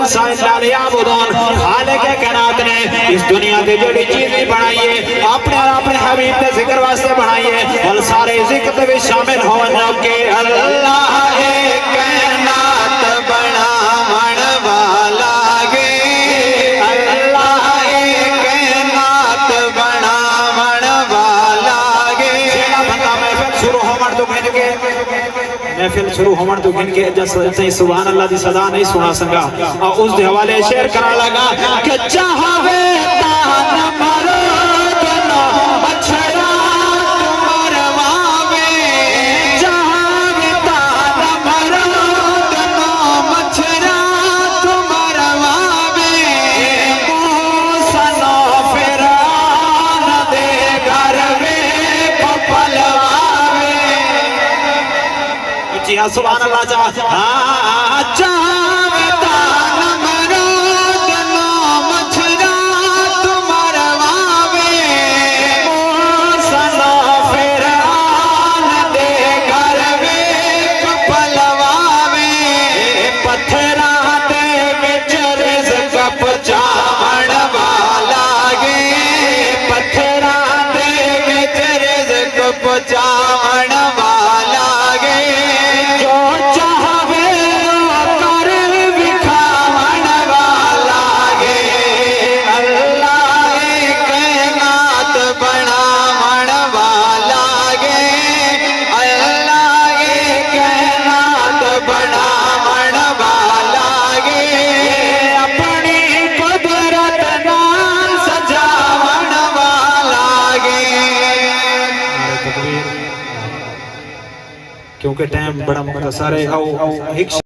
الانس الا لیعبدون خالق کائنات نے اس دنیا تے جڑی چیز بھی بنائی ہے اپنے اور اپنے حبیب دے ذکر واسطے بنائی ہے اور سارے ذکر تے بھی شامل ہون کہ اللہ کائنات بناون والا گے اللہ کائنات بناون والا گے جیڑا بندہ محفل شروع ہون تو گن کے محفل شروع ہون تو گن کے جس سبحان اللہ دی صدا نہیں سنا سکا اور اس دے حوالے شعر کرا لگا کہ چاہوے تان مرو دنو مچھڑا مرواوے چاہوے تان مرو دنو مچھڑا مرواوے موسنو فرعون دے گھر میں پپلواوے جی ہاں سبحان اللہ چاہوے تان مرو دنو مچھڑا مرواوے موسنو فرعون دے گھر میں پپلواوے پتھراں دے وچ رزق پہنچاون والا گے پتھراں دے وچ رزق پہنچاون والا گے جو چاہوے کر وکھاون والا گے اللہ کائنات بناون والا گے اللہ کائنات بناون والا گے اپنی قدرت نال سجاون والا گے کیونکہ ٹائم بڑا مختصر ہے